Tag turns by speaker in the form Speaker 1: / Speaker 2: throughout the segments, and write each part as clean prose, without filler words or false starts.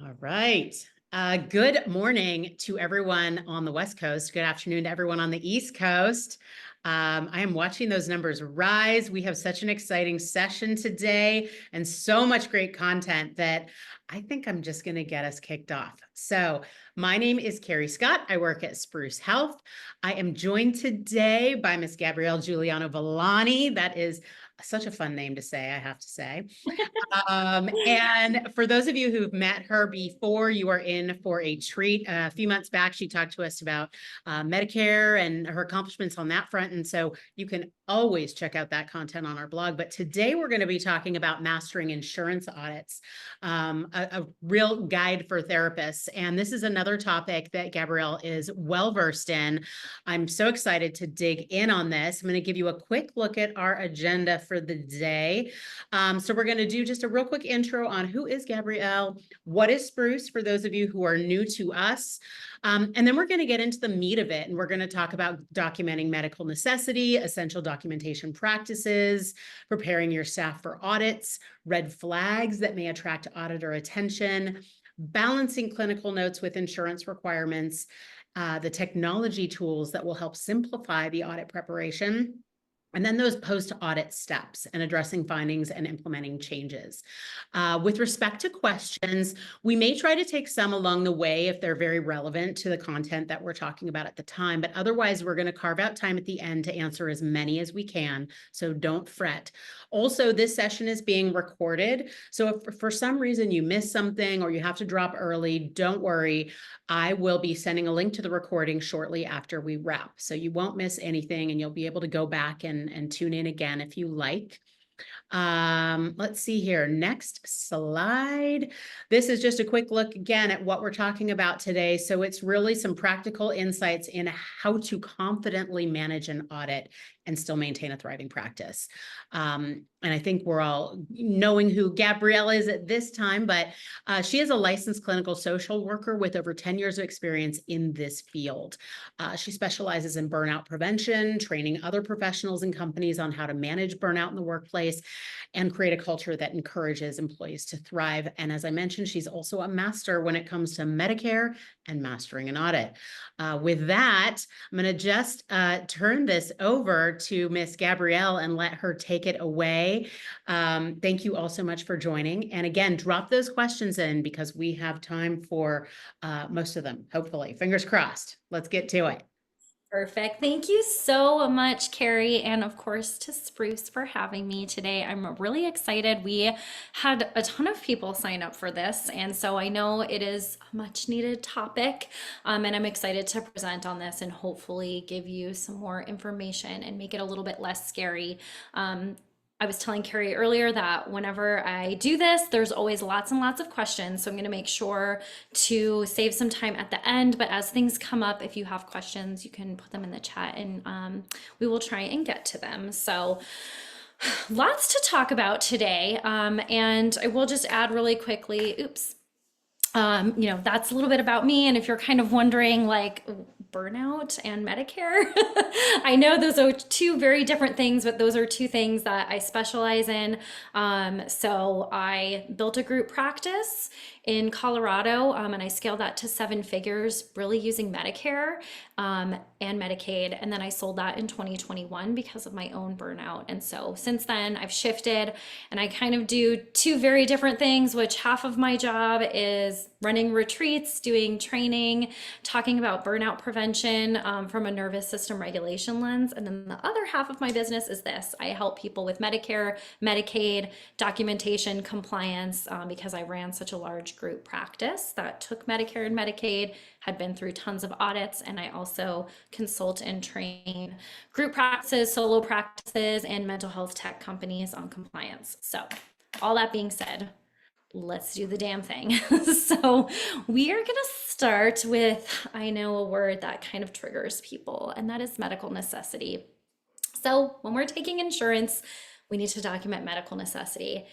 Speaker 1: All right. Good morning to everyone on the West Coast. Good afternoon to everyone on the East Coast. I am watching those numbers rise. We have such an exciting session today and so much great content that I think I'm just going to get us kicked off. So my name is Carrie Scott. I work at Spruce Health. I am joined today by Miss Gabrielle Juliano-Villani. That is such a fun name to say, I have to say. And for those of you who've met her before, you are in for a treat. A few months back, she talked to us about Medicare and her accomplishments on that front. And so you can always check out that content on our blog. But today we're going to be talking about mastering insurance audits, a real guide for therapists. And this is another topic that Gabrielle is well versed in. I'm so excited to dig in on this. I'm going to give you a quick look at our agenda for the day. So we're going to do just a real quick intro on who is Gabrielle, what is Spruce for those of you who are new to us, and then we're going to get into the meat of it, and we're going to talk about documenting medical necessity, essential documentation practices, preparing your staff for audits, red flags that may attract auditor attention, balancing clinical notes with insurance requirements, the technology tools that will help simplify the audit preparation, and then those post-audit steps and addressing findings and implementing changes. With respect to questions, we may try to take some along the way if they're very relevant to the content that we're talking about at the time, but otherwise we're going to carve out time at the end to answer as many as we can, so don't fret. Also, this session is being recorded, so if for some reason you miss something or you have to drop early, don't worry. I will be sending a link to the recording shortly after we wrap, so you won't miss anything and you'll be able to go back and tune in again if you like. Let's see here. Next slide. This is just a quick look again at what we're talking about today. So it's really some practical insights in how to confidently manage an audit and still maintain a thriving practice. And I think we're all knowing who Gabrielle is at this time, but she is a licensed clinical social worker with over 10 years of experience in this field. She specializes in burnout prevention, training other professionals and companies on how to manage burnout in the workplace and create a culture that encourages employees to thrive. And as I mentioned, she's also a master when it comes to Medicare and mastering an audit. With that, I'm going to just turn this over to Miss Gabrielle and let her take it away. Thank you all so much for joining. And again, drop those questions in because we have time for most of them, hopefully. Fingers crossed. Let's get to it.
Speaker 2: Perfect. Thank you so much, Carrie, and of course to Spruce for having me today. I'm really excited. We had a ton of people sign up for this, and so I know it is a much needed topic, and I'm excited to present on this and hopefully give you some more information and make it a little bit less scary. I was telling Carrie earlier that whenever I do this, there's always lots and lots of questions. So I'm going to make sure to save some time at the end. But as things come up, if you have questions, you can put them in the chat and we will try and get to them. So lots to talk about today. And I will just add really quickly, oops. That's a little bit about me. And if you're kind of wondering, like, burnout and Medicare, I know those are two very different things, but those are two things that I specialize in. So I built a group practice in Colorado, and I scaled that to 7 figures, really using Medicare and Medicaid. And then I sold that in 2021 because of my own burnout. And so since then, I've shifted and I kind of do two very different things, which half of my job is running retreats, doing training, talking about burnout prevention from a nervous system regulation lens. And then the other half of my business is this. I help people with Medicare, Medicaid, documentation, compliance, because I ran such a large group practice that took Medicare and Medicaid, had been through tons of audits, and I also consult and train group practices, solo practices, and mental health tech companies on compliance. So all that being said, let's do the damn thing. So we are going to start with, I know, a word that kind of triggers people, and that is medical necessity. So when we're taking insurance, we need to document medical necessity.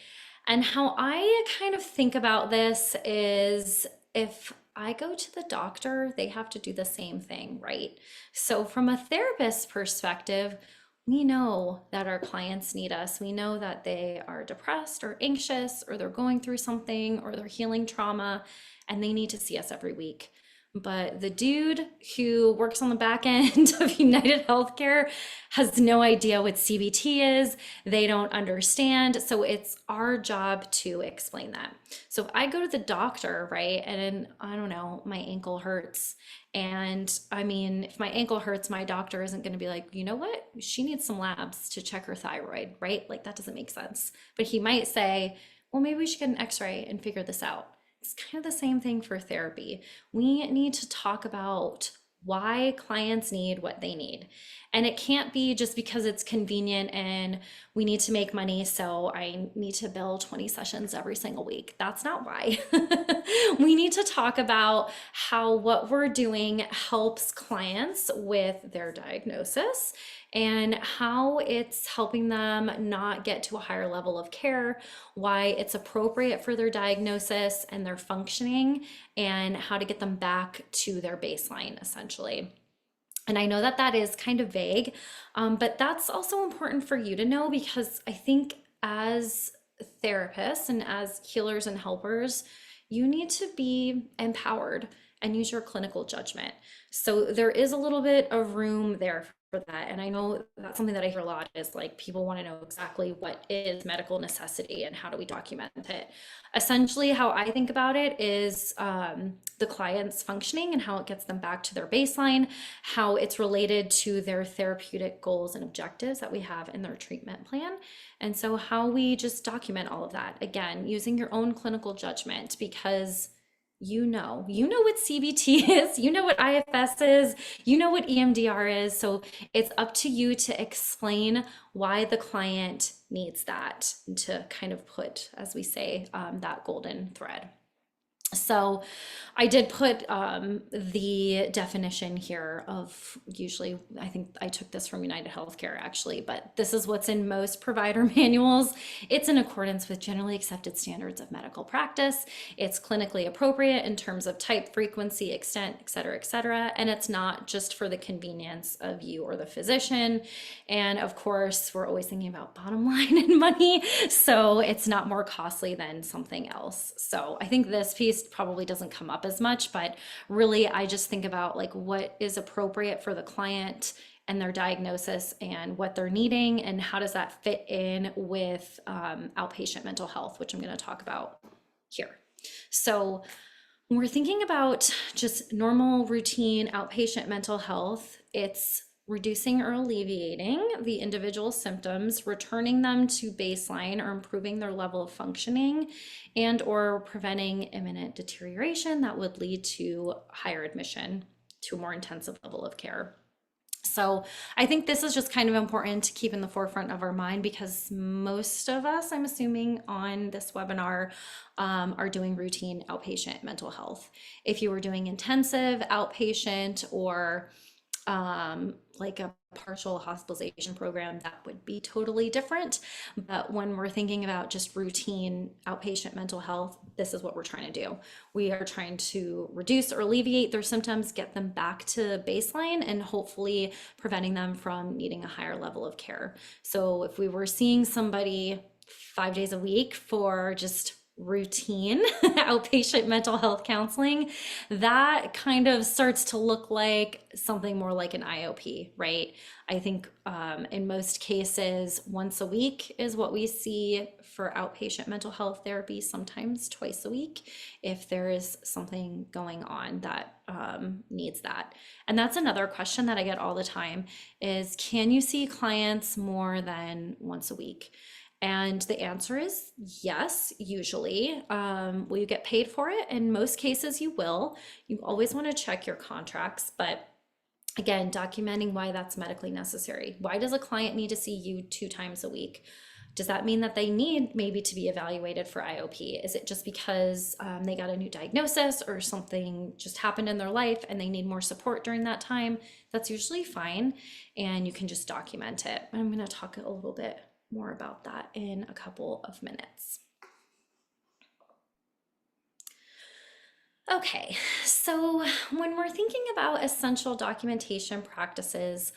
Speaker 2: And how I kind of think about this is if I go to the doctor, they have to do the same thing, right? So from a therapist perspective, we know that our clients need us. We know that they are depressed or anxious, or they're going through something, or they're healing trauma, and they need to see us every week. But the dude who works on the back end of United Healthcare has no idea what CBT is. They don't understand. So it's our job to explain that. So if I go to the doctor, right, and I don't know, my ankle hurts, and I mean, if my ankle hurts, my doctor isn't going to be like, you know what? She needs some labs to check her thyroid, right? Like that doesn't make sense. But he might say, well, maybe we should get an x-ray and figure this out. It's kind of the same thing for therapy. We need to talk about why clients need what they need. And it can't be just because it's convenient and we need to make money, so I need to bill 20 sessions every single week. That's not why. We need to talk about how what we're doing helps clients with their diagnosis and how it's helping them not get to a higher level of care, why it's appropriate for their diagnosis and their functioning, and how to get them back to their baseline, essentially. And I know that that is kind of vague, but that's also important for you to know, because I think as therapists and as healers and helpers, you need to be empowered and use your clinical judgment. So there is a little bit of room there for that. And I know that's something that I hear a lot, is like people want to know exactly what is medical necessity and how do we document it. Essentially, how I think about it is the client's functioning and how it gets them back to their baseline, how it's related to their therapeutic goals and objectives that we have in their treatment plan. And so how we just document all of that, again, using your own clinical judgment, because you know what CBT is, you know what IFS is, you know what EMDR is. So it's up to you to explain why the client needs that, and to kind of put, as we say, that golden thread. So I did put the definition here of, usually, I think I took this from United Healthcare actually, but this is what's in most provider manuals. It's in accordance with generally accepted standards of medical practice. It's clinically appropriate in terms of type, frequency, extent, et cetera, et cetera. And it's not just for the convenience of you or the physician. And of course, we're always thinking about bottom line and money. So it's not more costly than something else. So I think this piece probably doesn't come up as much, but really I just think about like what is appropriate for the client and their diagnosis and what they're needing, and how does that fit in with outpatient mental health, which I'm going to talk about here. So when we're thinking about just normal routine outpatient mental health, it's reducing or alleviating the individual's symptoms, returning them to baseline or improving their level of functioning, and or preventing imminent deterioration that would lead to higher admission to a more intensive level of care. So I think this is just kind of important to keep in the forefront of our mind, because most of us, I'm assuming, on this webinar are doing routine outpatient mental health. If you were doing intensive outpatient or like a partial hospitalization program, that would be totally different. But when we're thinking about just routine outpatient mental health, this is what we're trying to do. We are trying to reduce or alleviate their symptoms, get them back to baseline, and hopefully preventing them from needing a higher level of care. So if we were seeing somebody 5 days a week for just routine outpatient mental health counseling, that kind of starts to look like something more like an IOP, right? I think in most cases, once a week is what we see for outpatient mental health therapy, sometimes twice a week if there is something going on that needs that. And that's another question that I get all the time is, can you see clients more than once a week? And the answer is yes, usually. Will you get paid for it? In most cases, you will. You always want to check your contracts, but again, documenting why that's medically necessary. Why does a client need to see you 2 times a week? Does that mean that they need maybe to be evaluated for IOP? Is it just because they got a new diagnosis or something just happened in their life and they need more support during that time? That's usually fine, and you can just document it. I'm going to talk a little bit more about that in a couple of minutes. Okay, so when we're thinking about essential documentation practices,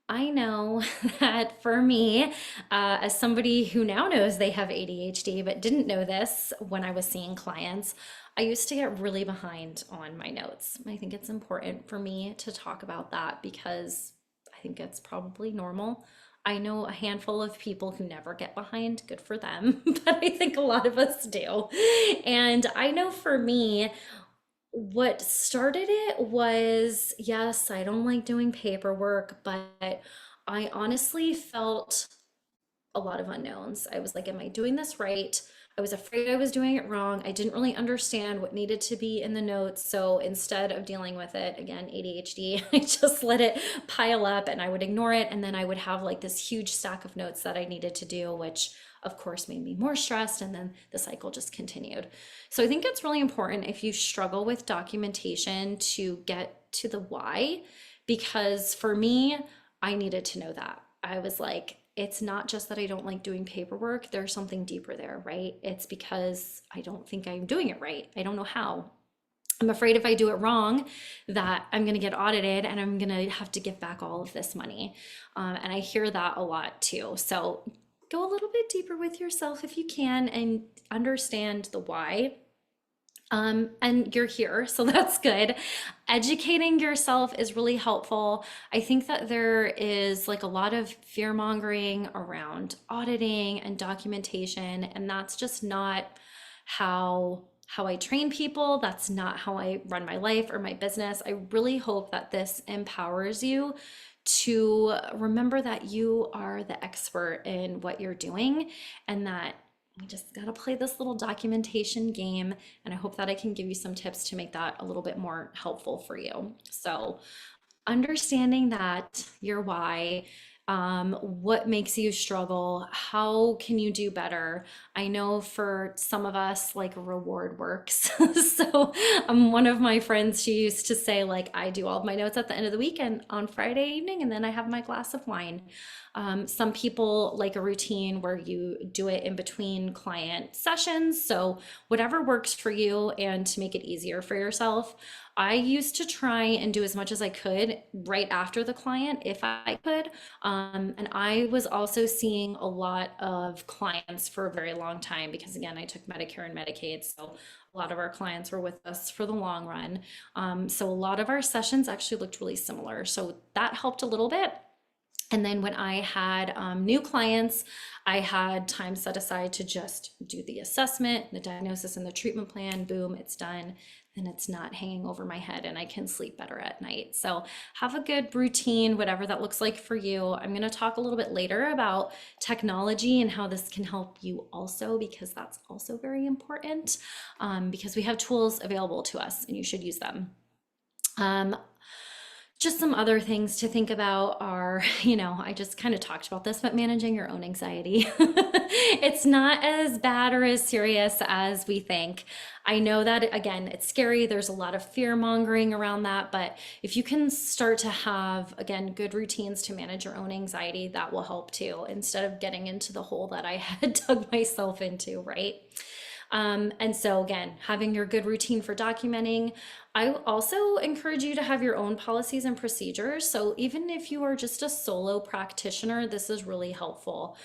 Speaker 2: I know that for me, as somebody who now knows they have ADHD, but didn't know this when I was seeing clients, I used to get really behind on my notes. I think it's important for me to talk about that because I think it's probably normal. I know a handful of people who never get behind, good for them, but I think a lot of us do. And I know for me, what started it was, yes, I don't like doing paperwork, but I honestly felt a lot of unknowns. I was like, am I doing this right? I was afraid I was doing it wrong. I didn't really understand what needed to be in the notes. So instead of dealing with it, again, ADHD, I just let it pile up and I would ignore it. And then I would have like this huge stack of notes that I needed to do, which of course made me more stressed. And then the cycle just continued. So I think it's really important if you struggle with documentation to get to the why, because for me, I needed to know that. I was like, it's not just that I don't like doing paperwork, there's something deeper there, right? It's because I don't think I'm doing it right. I don't know how. I'm afraid if I do it wrong, that I'm going to get audited and I'm going to have to give back all of this money. And I hear that a lot too. So go a little bit deeper with yourself if you can and understand the why. And you're here, so that's good. Educating yourself is really helpful. I think that there is like a lot of fear mongering around auditing and documentation, and that's just not how I train people. That's not how I run my life or my business. I really hope that this empowers you to remember that you are the expert in what you're doing and that we just got to play this little documentation game. And I hope that I can give you some tips to make that a little bit more helpful for you. So, understanding that your why, what makes you struggle, how can you do better? I know for some of us, like reward works. So, one of my friends, she used to say, like, I do all of my notes at the end of the week and on Friday evening, and then I have my glass of wine. Some people like a routine where you do it in between client sessions. So, whatever works for you and to make it easier for yourself. I used to try and do as much as I could right after the client if I could. And I was also seeing a lot of clients for a very long time because, again, I took Medicare and Medicaid. So a lot of our clients were with us for the long run. So a lot of our sessions actually looked really similar. So that helped a little bit. And then when I had new clients, I had time set aside to just do the assessment, the diagnosis, and the treatment plan. Boom, it's done. And it's not hanging over my head and I can sleep better at night. So have a good routine, whatever that looks like for you. I'm going to talk a little bit later about technology and how this can help you also, because that's also very important, because we have tools available to us and you should use them. Just some other things to think about are, I just kind of talked about this, but managing your own anxiety. It's not as bad or as serious as we think. I know that, again, it's scary. There's a lot of fear mongering around that. But if you can start to have, again, good routines to manage your own anxiety, that will help too, instead of getting into the hole that I had dug myself into, right? And so again, having your good routine for documenting. I also encourage you to have your own policies and procedures. So even if you are just a solo practitioner, this is really helpful.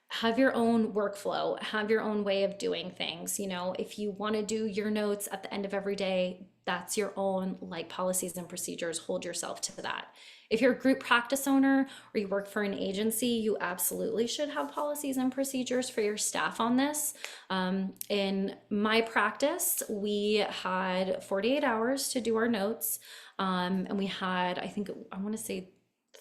Speaker 2: Have your own workflow, have your own way of doing things. If you want to do your notes at the end of every day, that's your own like policies and procedures. Hold yourself to that. If you're a group practice owner or you work for an agency, you absolutely should have policies and procedures for your staff on this. In my practice, we had 48 hours to do our notes. And we had, I want to say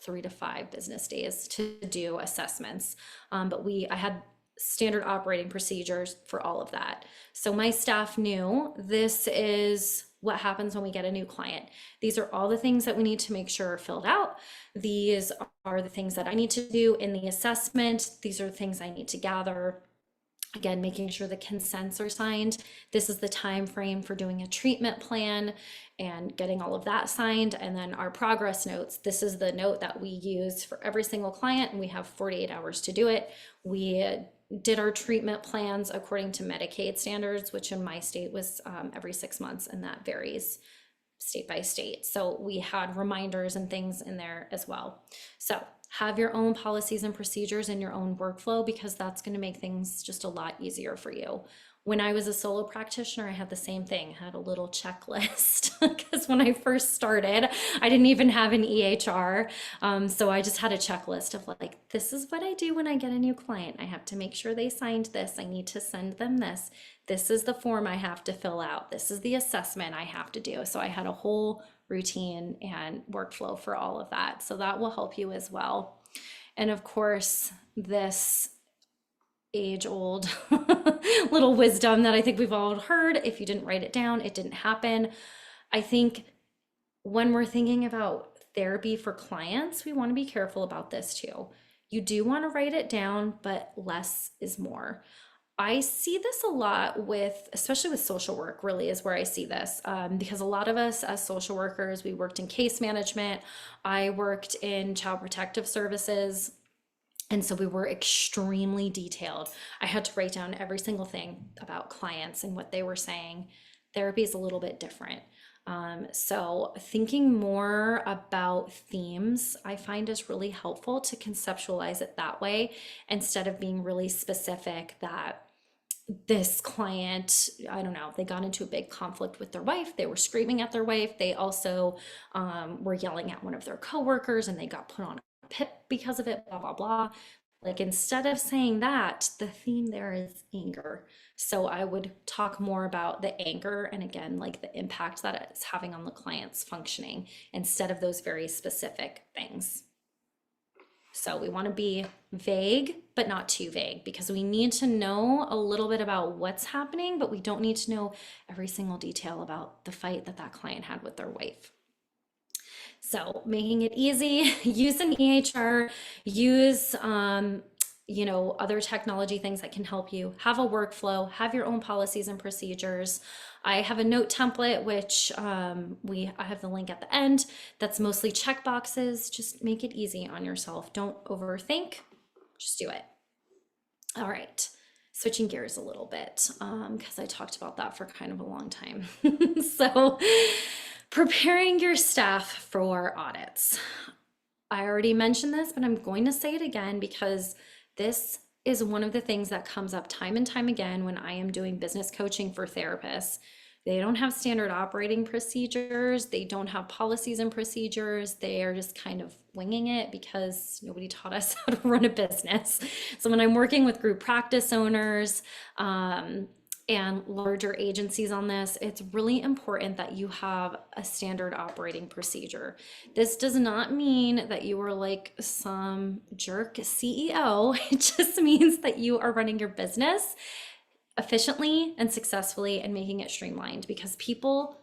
Speaker 2: 3 to 5 business days to do assessments. But I had standard operating procedures for all of that. So my staff knew this is what happens when we get a new client. These are all the things that we need to make sure are filled out. These are the things that I need to do in the assessment. These are the things I need to gather. Again, making sure the consents are signed. This is the time frame for doing a treatment plan and getting all of that signed. And then our progress notes. This is the note that we use for every single client, and we have 48 hours to do it. We did our treatment plans according to Medicaid standards, which in my state was every 6 months, and that varies state by state. So we had reminders and things in there as well. So Have your own policies and procedures and your own workflow, because that's going to make things just a lot easier for you. When I was a solo practitioner, I had the same thing. I had a little checklist because when I first started, I didn't even have an EHR. So I just had a checklist of like, this is what I do when I get a new client. I have to make sure they signed this. I need to send them this. This is the form I have to fill out. This is the assessment I have to do. So I had a whole routine and workflow for all of that. So that will help you as well. And of course, this age old little wisdom that I think we've all heard: if you didn't write it down, it didn't happen. I think when we're thinking about therapy for clients, we want to be careful about this too. You do want to write it down, but less is more. I see this a lot with, especially with social work, really is where I see this, because a lot of us as social workers, we worked in case management. I worked in child protective services. And so we were extremely detailed. I had to write down every single thing about clients and what they were saying. Therapy is a little bit different. So thinking more about themes, I find is really helpful to conceptualize it that way, instead of being really specific that this client, I don't know, they got into a big conflict with their wife. They were screaming at their wife. They also were yelling at one of their coworkers and they got put on a PIP because of it, blah, blah, blah. Like, instead of saying that, the theme there is anger. So I would talk more about the anger and, again, like the impact that it's having on the client's functioning, instead of those very specific things. So we want to be vague, but not too vague, because we need to know a little bit about what's happening, but we don't need to know every single detail about the fight that that client had with their wife. So making it easy, use an EHR, use other technology things that can help you. Have a workflow, have your own policies and procedures. I have a note template, which I have the link at the end. That's mostly check boxes. Just make it easy on yourself. Don't overthink, just do it. All right, switching gears a little bit, because I talked about that for kind of a long time. So preparing your staff for audits. I already mentioned this, but I'm going to say it again, because this is one of the things that comes up time and time again when I am doing business coaching for therapists. They don't have standard operating procedures. They don't have policies and procedures. They are just kind of winging it because nobody taught us how to run a business. So when I'm working with group practice owners, and larger agencies on this, it's really important that you have a standard operating procedure. This does not mean that you are like some jerk CEO. It just means that you are running your business efficiently and successfully and making it streamlined, because people,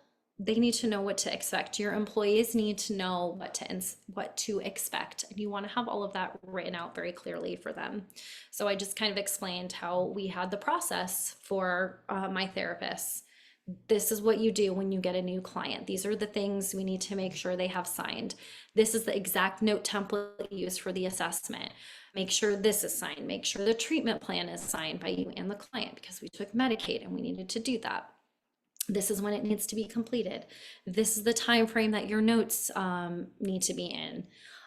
Speaker 2: they need to know what to expect. Your employees need to know what to expect, and you want to have all of that written out very clearly for them. So I just kind of explained how we had the process for my therapists. This is what you do when you get a new client. These are the things we need to make sure they have signed. This is the exact note template used for the assessment. Make sure this is signed. Make sure the treatment plan is signed by you and the client, because we took Medicaid and we needed to do that. This is when it needs to be completed. This is the time frame that your notes need to be in.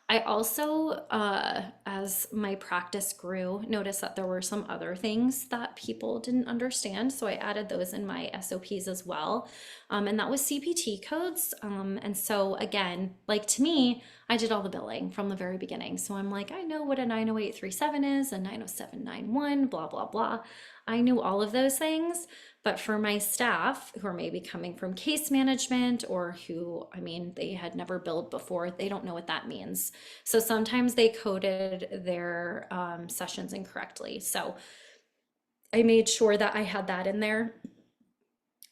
Speaker 2: I also, as my practice grew, noticed that there were some other things that people didn't understand. So I added those in my SOPs as well. And that was CPT codes. And so again, like, to me, I did all the billing from the very beginning. So I'm like, I know what a 90837 is, a 90791, blah, blah, blah. I knew all of those things. But for my staff who are maybe coming from case management, or who, they had never billed before, they don't know what that means. So sometimes they coded their sessions incorrectly. So I made sure that I had that in there.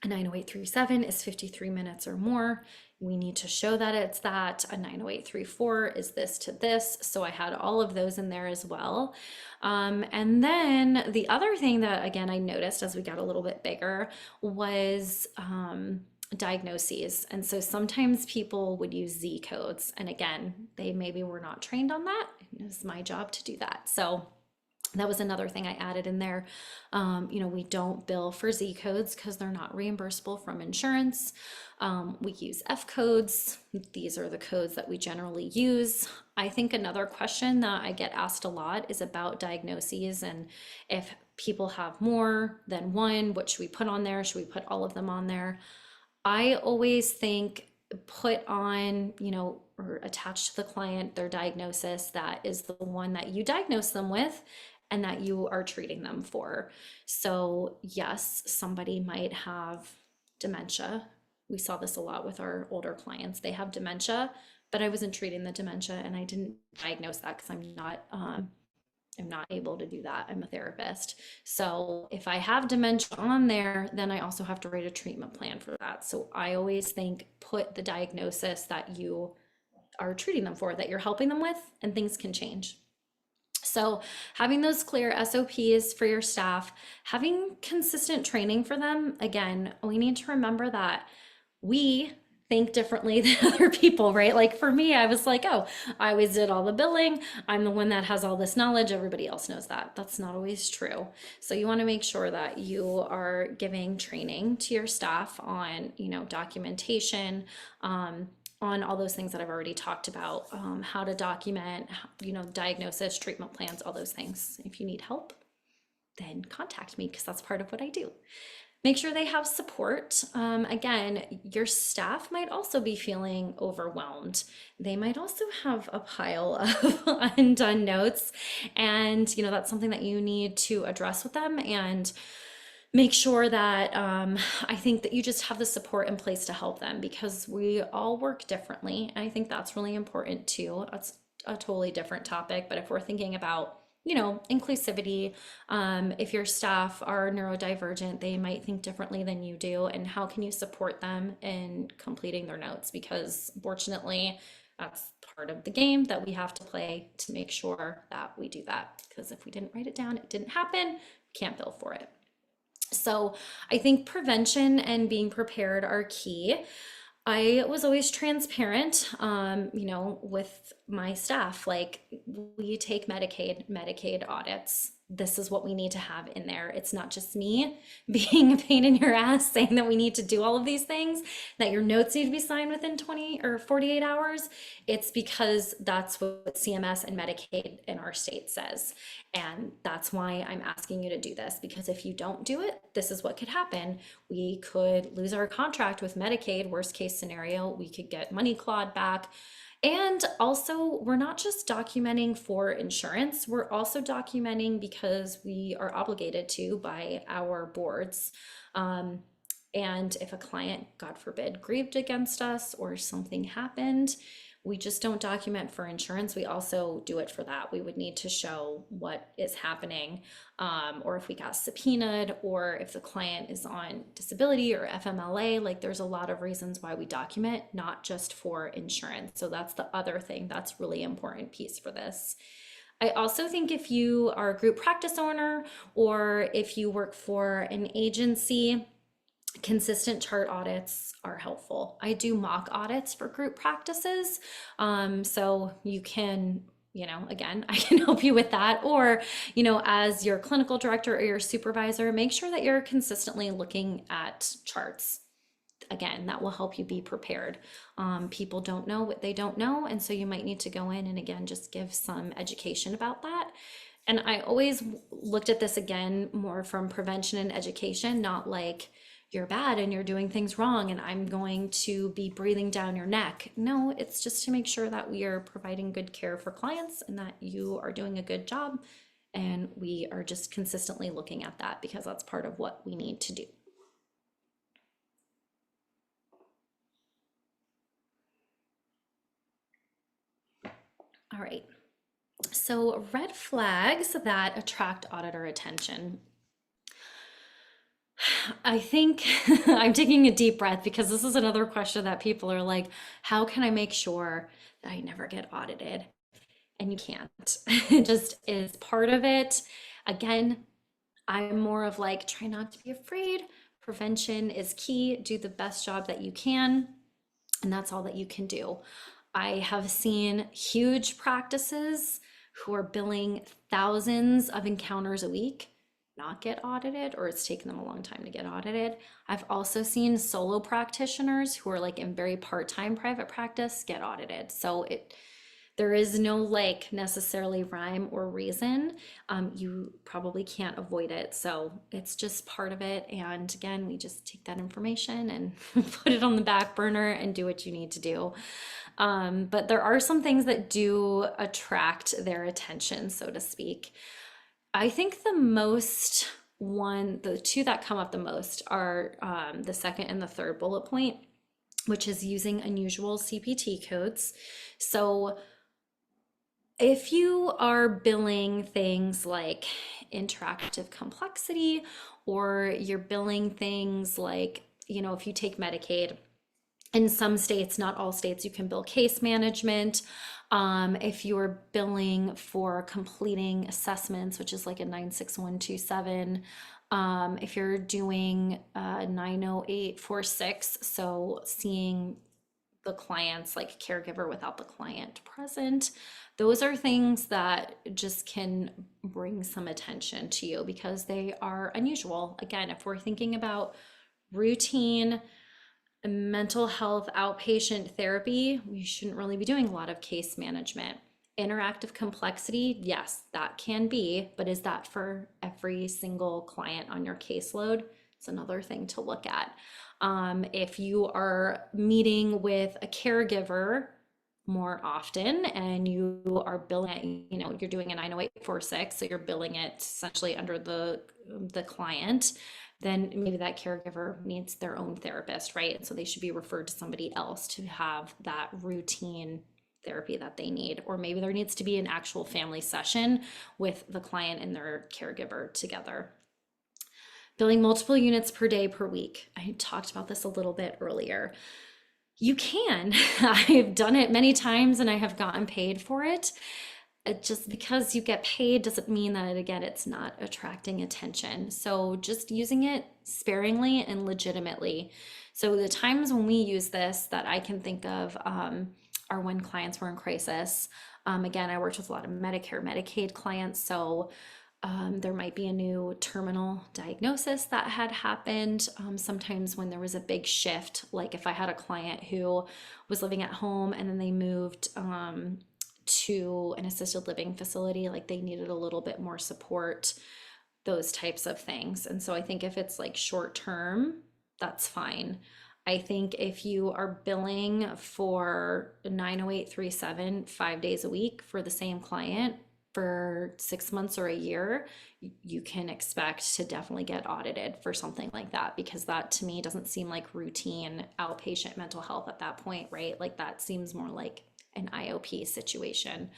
Speaker 2: A 90837 is 53 minutes or more. We need to show that it's that. A 90834 is this to this. So I had all of those in there as well. And then the other thing that, again, I noticed as we got a little bit bigger was diagnoses. And so sometimes people would use Z codes. And again, they maybe were not trained on that. It was my job to do that. So That was another thing I added in there. We don't bill for Z codes because they're not reimbursable from insurance. We use F codes. These are the codes that we generally use. I think another question that I get asked a lot is about diagnoses, and if people have more than one, what should we put on there? Should we put all of them on there? I always think put on, or attach to the client their diagnosis that is the one that you diagnose them with and that you are treating them for. So, yes, somebody might have dementia. We saw this a lot with our older clients. They have dementia, but I wasn't treating the dementia and I didn't diagnose that because I'm not able to do that. I'm a therapist. So if I have dementia on there, then I also have to write a treatment plan for that. So I always think put the diagnosis that you are treating them for, that you're helping them with, and things can change. So having those clear SOPs for your staff, having consistent training for them. Again, we need to remember that we think differently than other people, right? Like for me, I was like, oh, I always did all the billing. I'm the one that has all this knowledge. Everybody else knows that. That's not always true. So you want to make sure that you are giving training to your staff on, documentation, on all those things that I've already talked about, how to document, diagnosis, treatment plans, all those things. If you need help, then contact me because that's part of what I do. Make sure they have support. Again, your staff might also be feeling overwhelmed. They might also have a pile of undone notes. And, that's something that you need to address with them and make sure that I think that you just have the support in place to help them because we all work differently. And I think that's really important too. That's a totally different topic. But if we're thinking about inclusivity. If your staff are neurodivergent, they might think differently than you do. And how can you support them in completing their notes? Because fortunately, that's part of the game that we have to play to make sure that we do that. Because if we didn't write it down, it didn't happen, can't bill for it. So I think prevention and being prepared are key. I was always transparent, with my staff. Like, we take Medicaid audits. This is what we need to have in there. It's not just me being a pain in your ass saying that we need to do all of these things, that your notes need to be signed within 20 or 48 hours. It's because that's what CMS and Medicaid in our state says. And that's why I'm asking you to do this, because if you don't do it, this is what could happen. We could lose our contract with Medicaid, worst case scenario. We could get money clawed back. And also, we're not just documenting for insurance, we're also documenting because we are obligated to by our boards. And if a client, God forbid, grieved against us or something happened, we just don't document for insurance. We also do it for that. We would need to show what is happening, or if we got subpoenaed, or if the client is on disability or FMLA. Like, there's a lot of reasons why we document, not just for insurance. So that's the other thing that's really important piece for this. I also think if you are a group practice owner or if you work for an agency, consistent chart audits are helpful. I do mock audits for group practices. So you can, again, I can help you with that. Or, as your clinical director or your supervisor, make sure that you're consistently looking at charts. Again, that will help you be prepared. People don't know what they don't know. And so you might need to go in and again, just give some education about that. And I always looked at this again, more from prevention and education, not like, you're bad and you're doing things wrong and I'm going to be breathing down your neck. No, it's just to make sure that we are providing good care for clients and that you are doing a good job. And we are just consistently looking at that because that's part of what we need to do. All right. So red flags that attract auditor attention. I think I'm taking a deep breath because this is another question that people are like, how can I make sure that I never get audited? And you can't. It just is part of it. Again, I'm more of like, try not to be afraid. Prevention is key. Do the best job that you can. And that's all that you can do. I have seen huge practices who are billing thousands of encounters a week not get audited, or it's taken them a long time to get audited. I've also seen solo practitioners who are like in very part-time private practice get audited. So there is no like necessarily rhyme or reason. You probably can't avoid it. So it's just part of it. And again, we just take that information and put it on the back burner and do what you need to do. But there are some things that do attract their attention, so to speak. I think the two that come up the most are the second and the third bullet point, which is using unusual CPT codes. So if you are billing things like interactive complexity, or you're billing things like, if you take Medicaid, in some states, not all states, you can bill case management. If you're billing for completing assessments, which is like a 96127, if you're doing 90846, so seeing the client's like caregiver without the client present, those are things that just can bring some attention to you because they are unusual. Again, if we're thinking about routine mental health outpatient therapy, we shouldn't really be doing a lot of case management. Interactive complexity, yes, that can be, but is that for every single client on your caseload? It's another thing to look at. If you are meeting with a caregiver more often and you are billing it, you're doing a 90846, so you're billing it essentially under the client, then maybe that caregiver needs their own therapist, right? And so they should be referred to somebody else to have that routine therapy that they need. Or maybe there needs to be an actual family session with the client and their caregiver together. Billing multiple units per day per week. I talked about this a little bit earlier. You can. I've done it many times and I have gotten paid for it. Just because you get paid doesn't mean that, again, it's not attracting attention. So just using it sparingly and legitimately. So the times when we use this that I can think of are when clients were in crisis. Again, I worked with a lot of Medicare, Medicaid clients. So there might be a new terminal diagnosis that had happened. Sometimes when there was a big shift, like if I had a client who was living at home and then they moved to an assisted living facility, like they needed a little bit more support, those types of things. And so I think if it's like short term, that's fine. I think if you are billing for 90837 5 days a week for the same client for 6 months or a year, you can expect to definitely get audited for something like that, because that to me doesn't seem like routine outpatient mental health at that point, right? Like that seems more like an IOP situation.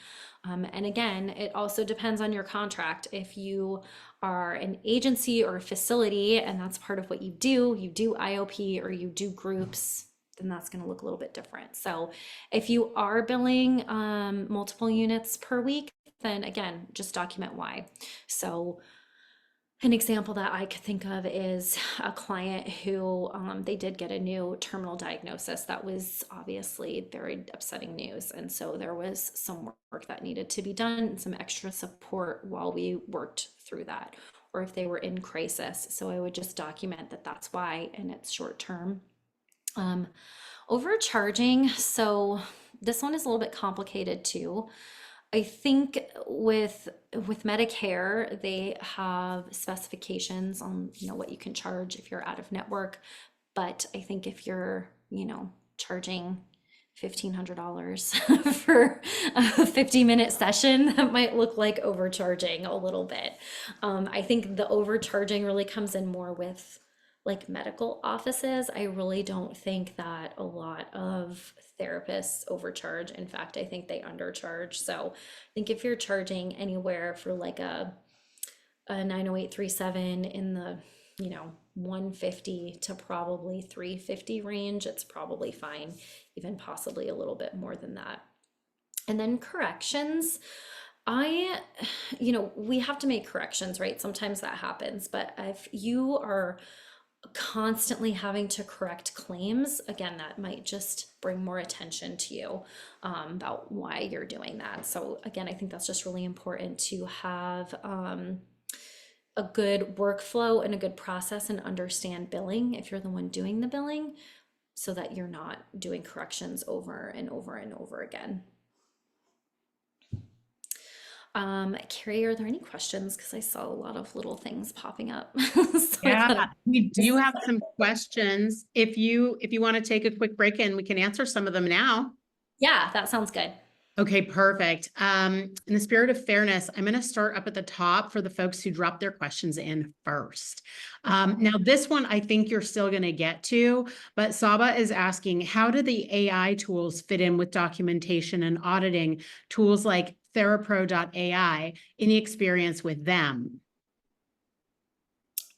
Speaker 2: And again, it also depends on your contract. If you are an agency or a facility and that's part of what you do IOP or you do groups, then that's going to look a little bit different. So if you are billing multiple units per week, then again, just document why. So an example that I could think of is a client who they did get a new terminal diagnosis that was obviously very upsetting news. And so there was some work that needed to be done, some extra support while we worked through that, or if they were in crisis. So I would just document that that's why, and it's short term. Overcharging. So this one is a little bit complicated too. I think with Medicare, they have specifications on, what you can charge if you're out of network. But I think if you're, charging $1,500 for a 50-minute session, that might look like overcharging a little bit. I think the overcharging really comes in more with like medical offices. I really don't think that a lot of therapists overcharge. In fact, I think they undercharge. So I think if you're charging anywhere for like a 90837 in the 150 to probably 350 range, it's probably fine, even possibly a little bit more than that. And then corrections. We have to make corrections, right? Sometimes that happens, but if you are constantly having to correct claims, again, that might just bring more attention to you about why you're doing that. So again, I think that's just really important to have a good workflow and a good process and understand billing if you're the one doing the billing, so that you're not doing corrections over and over and over again. Carrie, are there any questions? Because I saw a lot of little things popping up. So I
Speaker 1: Yeah,
Speaker 2: thought I'd
Speaker 1: we do have some questions. If you want to take a quick break and we can answer some of them now.
Speaker 2: yeah, that sounds good.
Speaker 1: Okay, perfect. In the spirit of fairness, I'm going to start up at the top for the folks who dropped their questions in first. Now, this one I think you're still going to get to, but Saba is asking, how do the AI tools fit in with documentation and auditing tools like TheraPro.ai? Any experience with them?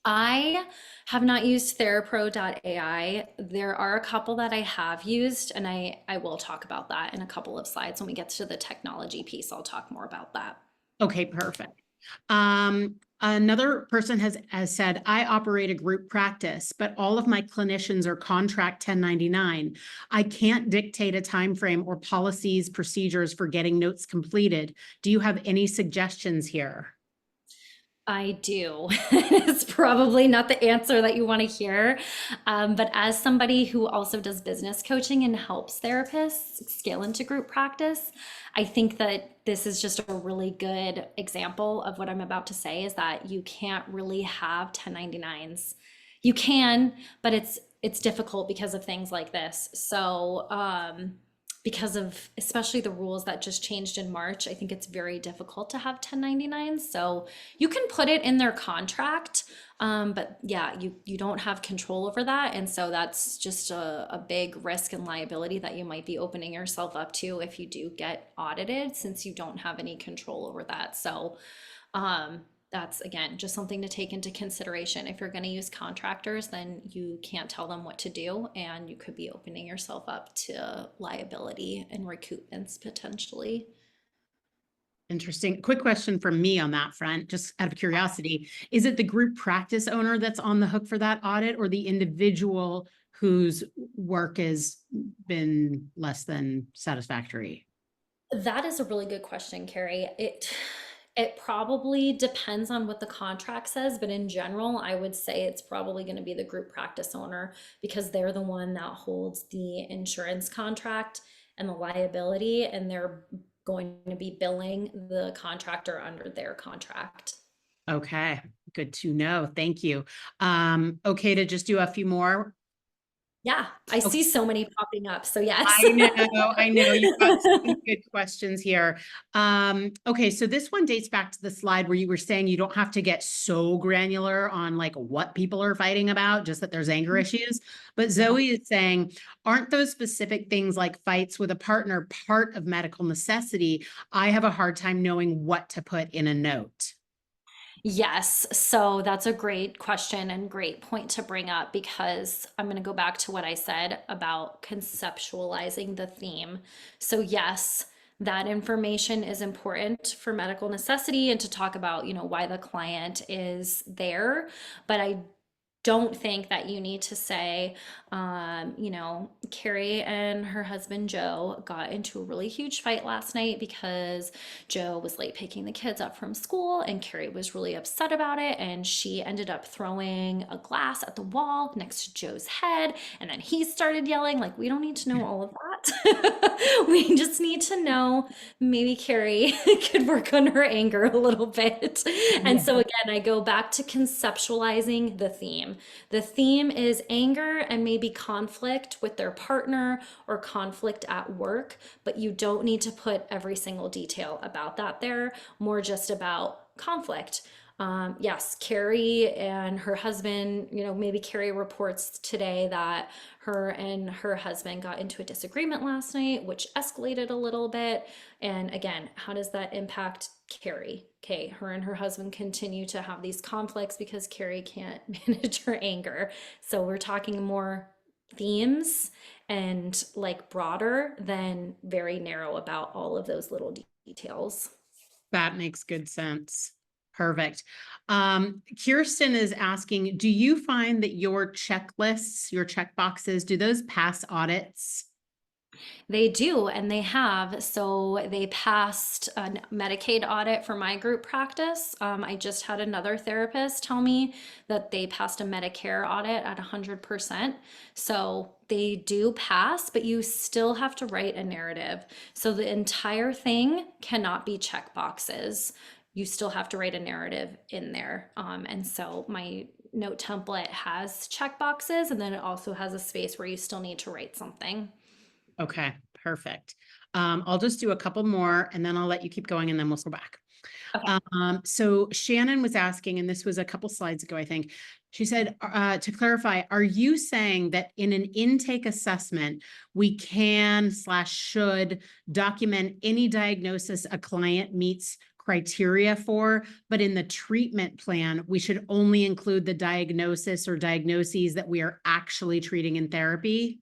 Speaker 2: I have not used TheraPro.ai. There are a couple that I have used, and I will talk about that in a couple of slides. When we get to the technology piece, I'll talk more about that.
Speaker 1: Okay, perfect. Another person has said, I operate a group practice, but all of my clinicians are contract 1099. I can't dictate a time frame or policies, procedures for getting notes completed. Do you have any suggestions here?
Speaker 2: I do. It's probably not the answer that you want to hear. But as somebody who also does business coaching and helps therapists scale into group practice, I think that this is just a really good example of what I'm about to say, is that you can't really have 1099s. You can, but it's difficult because of things like this. So, because of especially the rules that just changed in March, I think it's very difficult to have 1099s. So you can put it in their contract, but yeah, you don't have control over that. And so that's just a big risk and liability that you might be opening yourself up to if you do get audited, since you don't have any control over that. So that's again just something to take into consideration. If you're going to use contractors, then you can't tell them what to do, and you could be opening yourself up to liability and recoupments potentially.
Speaker 1: Interesting. Quick question from me on that front, just out of curiosity. Is it the group practice owner that's on the hook for that audit, or the individual whose work has been less than satisfactory?
Speaker 2: That is a really good question, Carrie. It probably depends on what the contract says, but in general, I would say it's probably going to be the group practice owner, because they're the one that holds the insurance contract and the liability, and they're going to be billing the contractor under their contract.
Speaker 1: Okay, good to know. Thank you. Okay, to just do a few more.
Speaker 2: Yeah, I
Speaker 1: Okay,
Speaker 2: see so many popping up. So yes.
Speaker 1: I know, you've got so many good questions here. Okay, so this one dates back to the slide where you were saying you don't have to get so granular on like what people are fighting about, just that there's anger issues. But Zoe is saying, aren't those specific things like fights with a partner part of medical necessity? I have a hard time knowing what to put in a note.
Speaker 2: Yes, so that's a great question and great point to bring up, because I'm going to go back to what I said about conceptualizing the theme. So yes, that information is important for medical necessity and to talk about, why the client is there, but I don't think that you need to say, Carrie and her husband Joe got into a really huge fight last night because Joe was late picking the kids up from school, and Carrie was really upset about it. And she ended up throwing a glass at the wall next to Joe's head. And then he started yelling. Like, we don't need to know all of that. We just need to know maybe Carrie could work on her anger a little bit. And so, again, I go back to conceptualizing the theme. The theme is anger and maybe conflict with their partner or conflict at work, but you don't need to put every single detail about that there, more just about conflict. Yes, Carrie and her husband, maybe Carrie reports today that her and her husband got into a disagreement last night, which escalated a little bit. And again, how does that impact Carrie? Okay, her and her husband continue to have these conflicts because Carrie can't manage her anger. So we're talking more themes and like broader than very narrow about all of those little details.
Speaker 1: That makes good sense. Perfect. Kirsten is asking, do you find that your checklists, your check boxes, do those pass audits?
Speaker 2: They do, and they have. So they passed a Medicaid audit for my group practice. I just had another therapist tell me that they passed a Medicare audit at 100%. So they do pass, but you still have to write a narrative. So the entire thing cannot be check boxes. You still have to write a narrative in there. And so my note template has check boxes, and then it also has a space where you still need to write something.
Speaker 1: Okay, perfect. I'll just do a couple more and then I'll let you keep going and then we'll go back.
Speaker 2: Okay.
Speaker 1: So Shannon was asking, and this was a couple slides ago, I think. She said, to clarify, are you saying that in an intake assessment, we can/should document any diagnosis a client meets criteria for, but in the treatment plan, we should only include the diagnosis or diagnoses that we are actually treating in therapy?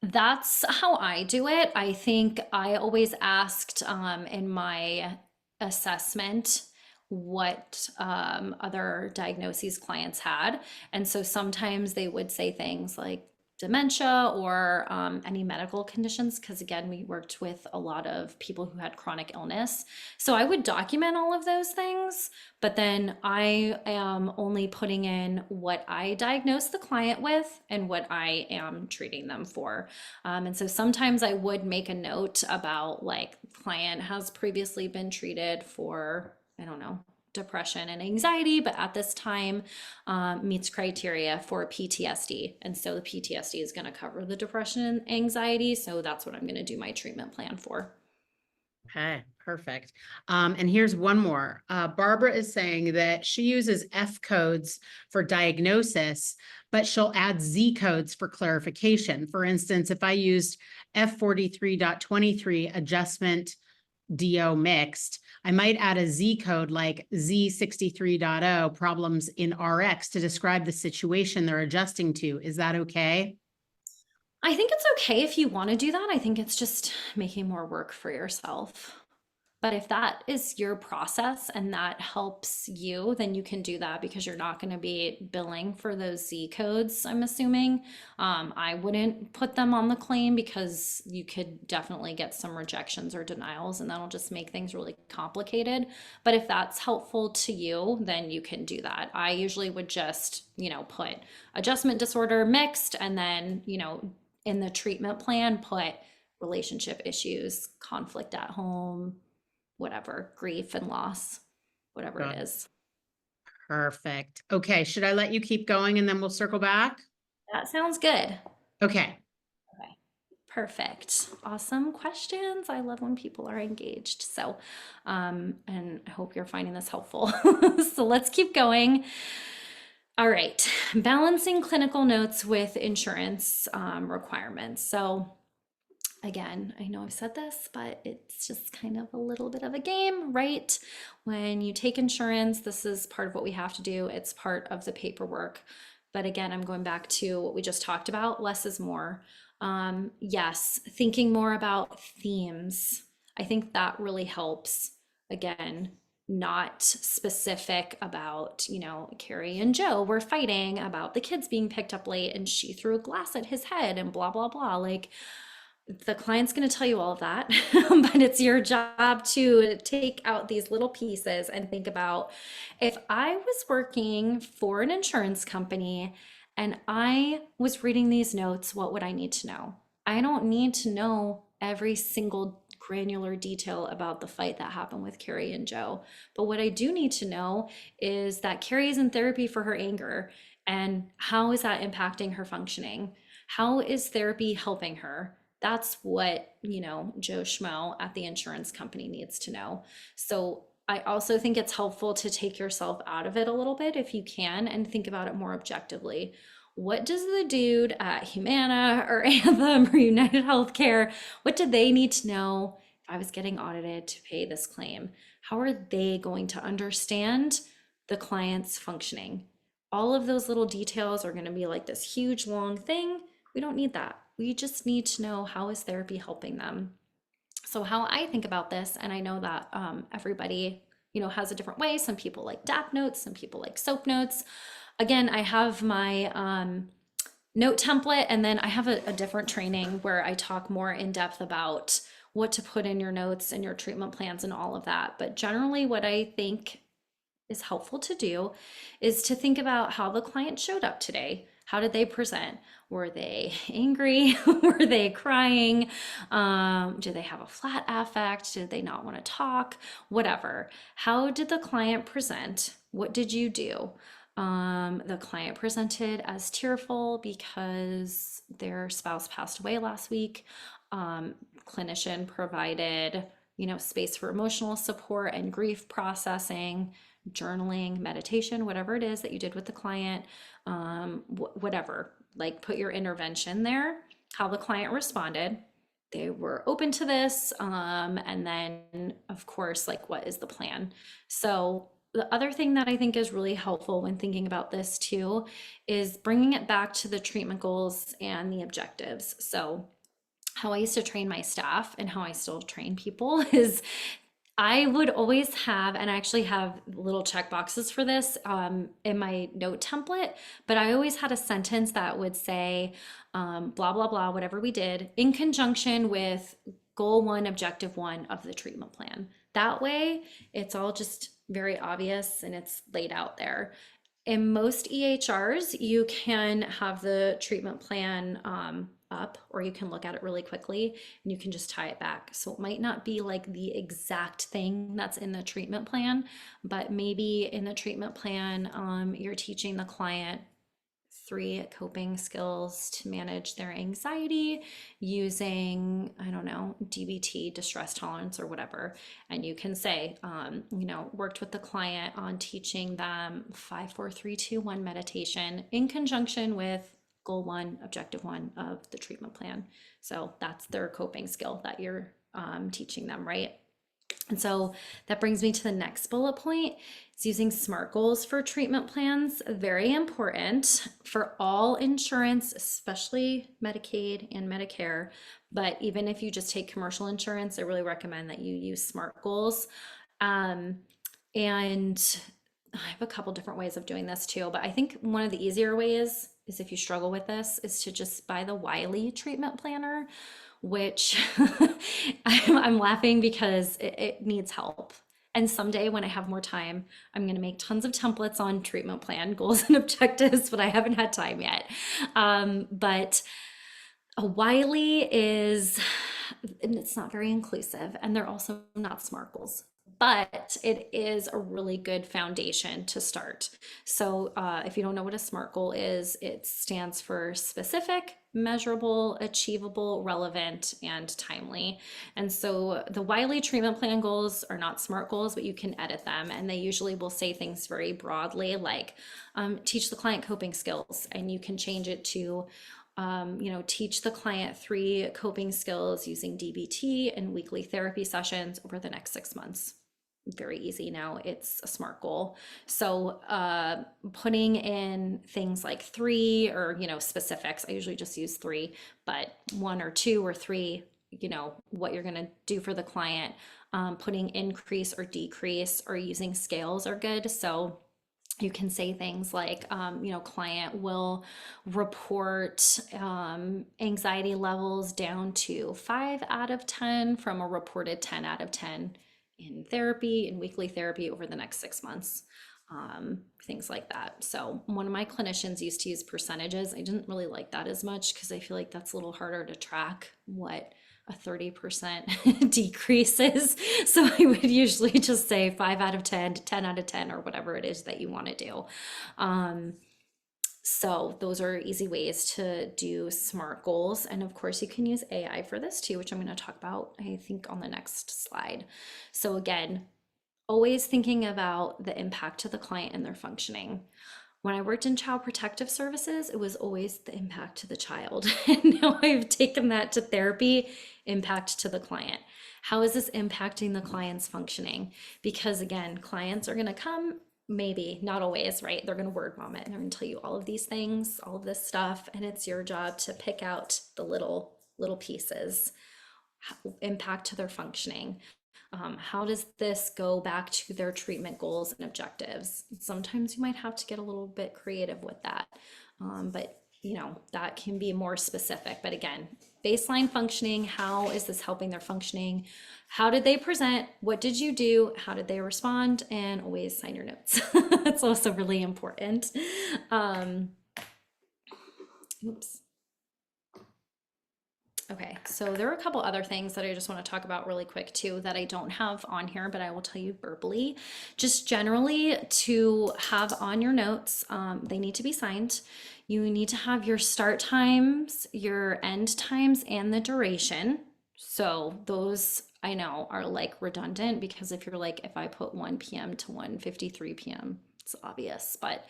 Speaker 2: That's how I do it. I think I always asked in my assessment what other diagnoses clients had. And so sometimes they would say things like dementia or any medical conditions, because again, we worked with a lot of people who had chronic illness. So I would document all of those things, but then I am only putting in what I diagnose the client with and what I am treating them for. And so sometimes I would make a note about like client has previously been treated for, I don't know, depression and anxiety, but at this time meets criteria for PTSD. And so the PTSD is going to cover the depression and anxiety. So that's what I'm going to do my treatment plan for.
Speaker 1: Okay, perfect. And here's one more. Barbara is saying that she uses F codes for diagnosis, but she'll add Z codes for clarification. For instance, if I used F43.23 adjustment DO mixed, I might add a Z code like Z63.0 problems in RX to describe the situation they're adjusting to. Is that okay?
Speaker 2: I think it's okay if you want to do that. I think it's just making more work for yourself. But if that is your process and that helps you, then you can do that because you're not going to be billing for those Z codes, I'm assuming. I wouldn't put them on the claim because you could definitely get some rejections or denials, and that'll just make things really complicated. But if that's helpful to you, then you can do that. I usually would just, put adjustment disorder mixed, and then, in the treatment plan, put relationship issues, conflict at home, whatever, grief and loss, whatever it
Speaker 1: Got it.
Speaker 2: is.
Speaker 1: Perfect. Okay, should I let you keep going and then we'll circle back?
Speaker 2: That sounds good.
Speaker 1: Okay.
Speaker 2: Okay, perfect. Awesome questions. I love when people are engaged. So, and I hope you're finding this helpful. So let's keep going. All right, balancing clinical notes with insurance requirements. So again, I know I've said this, but it's just kind of a little bit of a game, right? When you take insurance, this is part of what we have to do. It's part of the paperwork. But again, I'm going back to what we just talked about. Less is more. Yes, thinking more about themes. I think that really helps. Again, not specific about, Carrie and Joe were fighting about the kids being picked up late and she threw a glass at his head and blah, blah, blah. Like, the client's going to tell you all of that, but it's your job to take out these little pieces and think about, if I was working for an insurance company and I was reading these notes, what would I need to know? I don't need to know every single granular detail about the fight that happened with Carrie and Joe. But what I do need to know is that Carrie is in therapy for her anger, and how is that impacting her functioning? How is therapy helping her? That's what, Joe Schmo at the insurance company needs to know. So I also think it's helpful to take yourself out of it a little bit if you can and think about it more objectively. What does the dude at Humana or Anthem or United Healthcare, what do they need to know if I was getting audited to pay this claim? How are they going to understand the client's functioning? All of those little details are going to be like this huge long thing. We don't need that. We just need to know, how is therapy helping them? So how I think about this, and I know that everybody has a different way. Some people like DAP notes, some people like SOAP notes. Again, I have my note template, and then I have a different training where I talk more in depth about what to put in your notes and your treatment plans and all of that. But generally, what I think is helpful to do is to think about how the client showed up today. How did they present? Were they angry? Were they crying? Did they have a flat affect? Did they not want to talk? Whatever. How did the client present? What did you do? The client presented as tearful because their spouse passed away last week. Clinician provided, space for emotional support and grief processing, journaling, meditation, whatever it is that you did with the client, whatever, like put your intervention there, how the client responded. They were open to this. And then, of course, like, what is the plan? So the other thing that I think is really helpful when thinking about this too is bringing it back to the treatment goals and the objectives. So how I used to train my staff and how I still train people is I would always have, and I actually have little check boxes for this in my note template, but I always had a sentence that would say, blah, blah, blah, whatever we did, in conjunction with goal 1, objective 1 of the treatment plan. That way, it's all just very obvious and it's laid out there. In most EHRs, you can have the treatment plan up, or you can look at it really quickly and you can just tie it back. So it might not be like the exact thing that's in the treatment plan, but maybe in the treatment plan, you're teaching the client 3 coping skills to manage their anxiety using, I don't know, DBT, distress tolerance, or whatever. And you can say, worked with the client on teaching them 5, 4, 3, 2, 1 meditation in conjunction with goal 1, objective 1 of the treatment plan. So that's their coping skill that you're teaching them, right? And so that brings me to the next bullet point. It's using SMART goals for treatment plans. Very important for all insurance, especially Medicaid and Medicare. But even if you just take commercial insurance, I really recommend that you use SMART goals. And I have a couple different ways of doing this too, but I think one of the easier ways is, if you struggle with this, is to just buy the Wiley treatment planner, which I'm laughing because it needs help. And someday when I have more time, I'm going to make tons of templates on treatment plan goals and objectives, but I haven't had time yet. But a Wiley is, and it's not very inclusive, and they're also not SMART goals, but it is a really good foundation to start. So if you don't know what a SMART goal is, it stands for specific, measurable, achievable, relevant, and timely. And so the Wiley treatment plan goals are not SMART goals, but you can edit them. And they usually will say things very broadly, like teach the client coping skills, and you can change it to teach the client 3 coping skills using DBT and weekly therapy sessions over the next 6 months. Very easy now. It's a SMART goal. So putting in things like 3 or, specifics, I usually just use 3, but 1 or 2 or 3, what you're going to do for the client, putting increase or decrease or using scales are good. So you can say things like, client will report anxiety levels down to 5 out of 10 from a reported 10 out of 10 in therapy and weekly therapy over the next 6 months, things like that. So one of my clinicians used to use percentages. I didn't really like that as much because I feel like that's a little harder to track what a 30% decrease is. So I would usually just say 5 out of 10 to 10 out of 10 or whatever it is that you want to do. So those are easy ways to do SMART goals. And of course you can use AI for this too, which I'm going to talk about, I think, on the next slide. So again, always thinking about the impact to the client and their functioning. When I worked in child protective services, it was always the impact to the child. And now I've taken that to therapy, impact to the client. How is this impacting the client's functioning? Because again, clients are going to come, maybe not always, right? They're going to word vomit and they're going to tell you all of these things, all of this stuff, and it's your job to pick out the little pieces, impact to their functioning. How does this go back to their treatment goals and objectives? Sometimes you might have to get a little bit creative with that. But you know, that can be more specific. But again, baseline functioning, how is this helping their functioning? How did they present? What did you do? How did they respond? And always sign your notes. That's also really important. Oops. Okay, so there are a couple other things that I just want to talk about really quick too that I don't have on here, but I will tell you verbally. Just generally to have on your notes, they need to be signed. You need to have your start times, your end times, and the duration. So those I know are like redundant because if you're like, if I put 1 p.m. to 1:53 p.m., it's obvious, but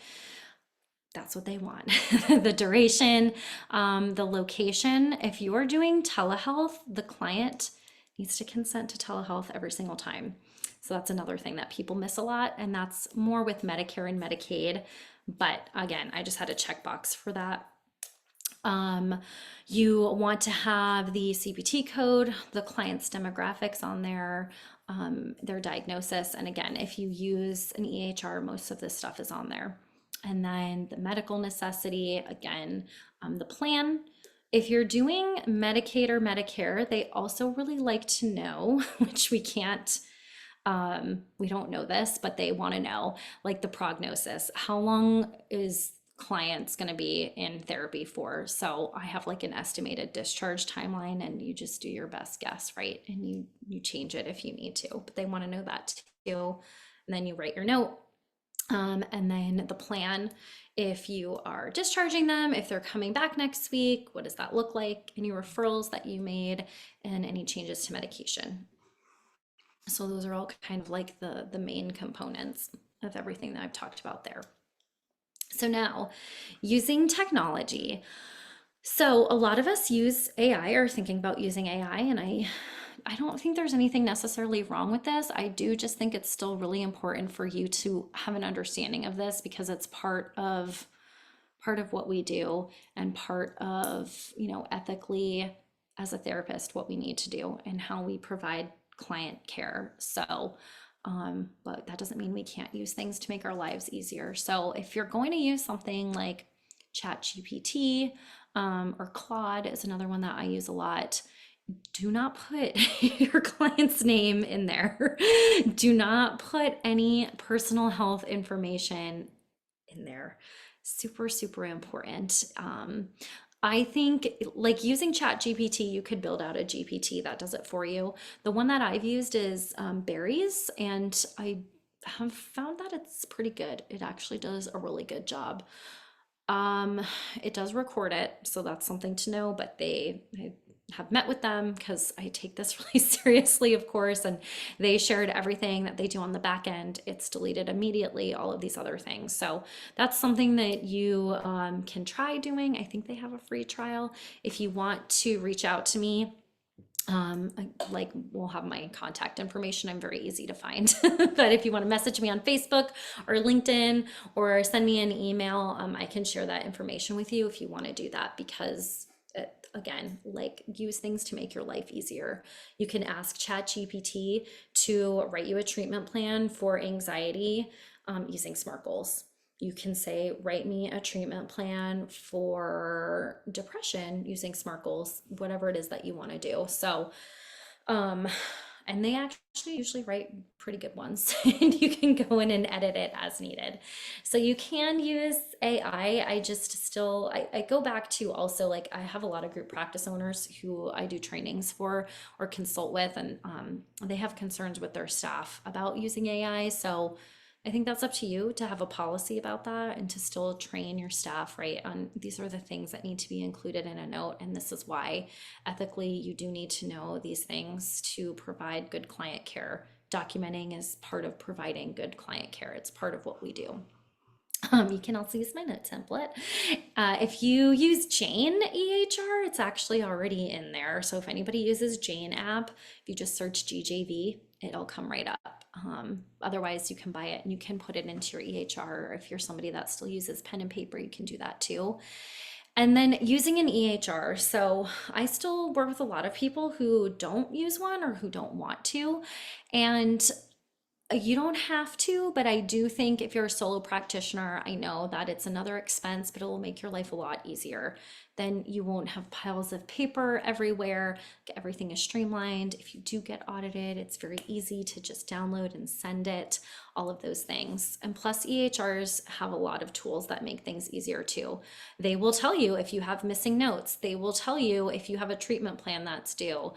Speaker 2: that's what they want. The duration, the location. If you are doing telehealth, the client needs to consent to telehealth every single time. So that's another thing that people miss a lot, and that's more with Medicare and Medicaid. But again, I just had a checkbox for that. You want to have the CPT code, the client's demographics on there, their diagnosis. And again, if you use an EHR, most of this stuff is on there. And then the medical necessity, again, the plan. If you're doing Medicaid or Medicare, they also really like to know, which we can't, we don't know this, but they want to know, like the prognosis. How long is clients going to be in therapy for? So I have like an estimated discharge timeline, and you just do your best guess, right? And you change it if you need to, but they want to know that too. And then you write your note. And then the plan, if you are discharging them, if they're coming back next week, what does that look like? Any referrals that you made, and any changes to medication. So those are all kind of like the main components of everything that I've talked about there. So now, using technology. So a lot of us use AI or thinking about using AI, and I don't think there's anything necessarily wrong with this. I do just think it's still really important for you to have an understanding of this because it's part of what we do and part of, you know, ethically as a therapist, what we need to do and how we provide client care. So, but that doesn't mean we can't use things to make our lives easier. So if you're going to use something like ChatGPT, or Claude is another one that I use a lot, do not put your client's name in there. Do not put any personal health information in there. Super, super important. I think like using Chat GPT, you could build out a GPT that does it for you. The one that I've used is Berries, and I have found that it's pretty good. It actually does a really good job. It does record it, so that's something to know, but I have met with them because I take this really seriously, of course, and they shared everything that they do on the back end. It's deleted immediately, all of these other things. So that's something that you can try doing. I think they have a free trial. If you want to reach out to me, like we'll have my contact information. I'm very easy to find. But if you want to message me on Facebook or LinkedIn or send me an email, I can share that information with you if you want to do that, because again, like, use things to make your life easier. You can ask ChatGPT to write you a treatment plan for anxiety using SMART goals. You can say, write me a treatment plan for depression using SMART goals, whatever it is that you want to do. So, and they actually usually write pretty good ones, and you can go in and edit it as needed. So you can use AI. I just still, I go back to also, like, I have a lot of group practice owners who I do trainings for or consult with, and they have concerns with their staff about using AI. So I think that's up to you to have a policy about that and to still train your staff, right? On these are the things that need to be included in a note. And this is why ethically you do need to know these things to provide good client care. Documenting is part of providing good client care. It's part of what we do. You can also use my note template. If you use Jane EHR, it's actually already in there. So if anybody uses Jane app, if you just search GJV, it'll come right up. Otherwise, you can buy it and you can put it into your EHR. Or if you're somebody that still uses pen and paper, you can do that too. And then using an EHR. So I still work with a lot of people who don't use one or who don't want to. And you don't have to, but I do think if you're a solo practitioner, I know that it's another expense, but it will make your life a lot easier. Then you won't have piles of paper everywhere. Everything is streamlined. If you do get audited, it's very easy to just download and send it, all of those things. And plus, EHRs have a lot of tools that make things easier too. They will tell you if you have missing notes. They will tell you if you have a treatment plan that's due.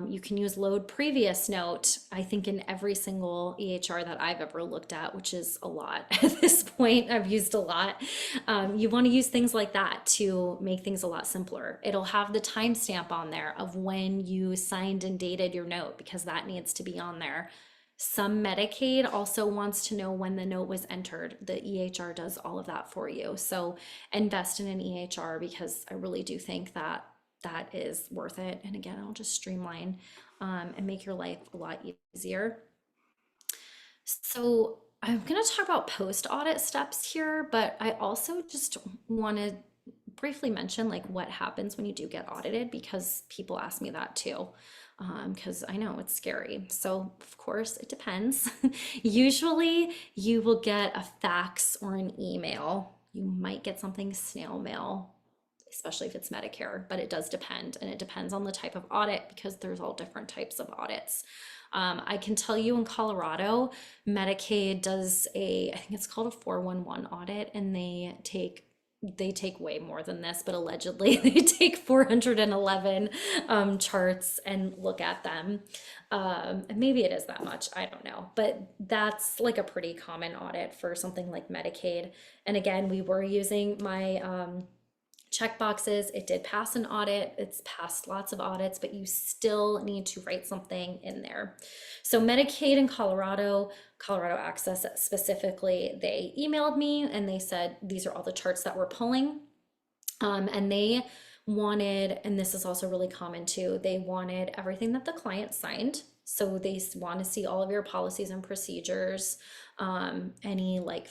Speaker 2: You can use load previous note, I think, in every single EHR that I've ever looked at, which is a lot at this point. I've used a lot. You want to use things like that to make things a lot simpler. It'll have the timestamp on there of when you signed and dated your note, because that needs to be on there. Some Medicaid also wants to know when the note was entered. The EHR does all of that for you. So invest in an EHR, because I really do think that that is worth it. And again, I'll just streamline and make your life a lot easier. So I'm going to talk about post-audit steps here, but I also just want to briefly mention like what happens when you do get audited, because people ask me that too. Because I know it's scary. So of course it depends. Usually you will get a fax or an email. You might get something snail mail, especially if it's Medicare, but it does depend. And it depends on the type of audit, because there's all different types of audits. I can tell you in Colorado, Medicaid does I think it's called a 411 audit, and they take way more than this, but allegedly they take 411 charts and look at them. And maybe it is that much, I don't know, but that's like a pretty common audit for something like Medicaid. And again, we were using my check boxes. It did pass an audit. It's passed lots of audits, but you still need to write something in there. So Medicaid in Colorado Access specifically, they emailed me and they said, these are all the charts that we're pulling. And they wanted, and this is also really common too, they wanted everything that the client signed. So they want to see all of your policies and procedures, any like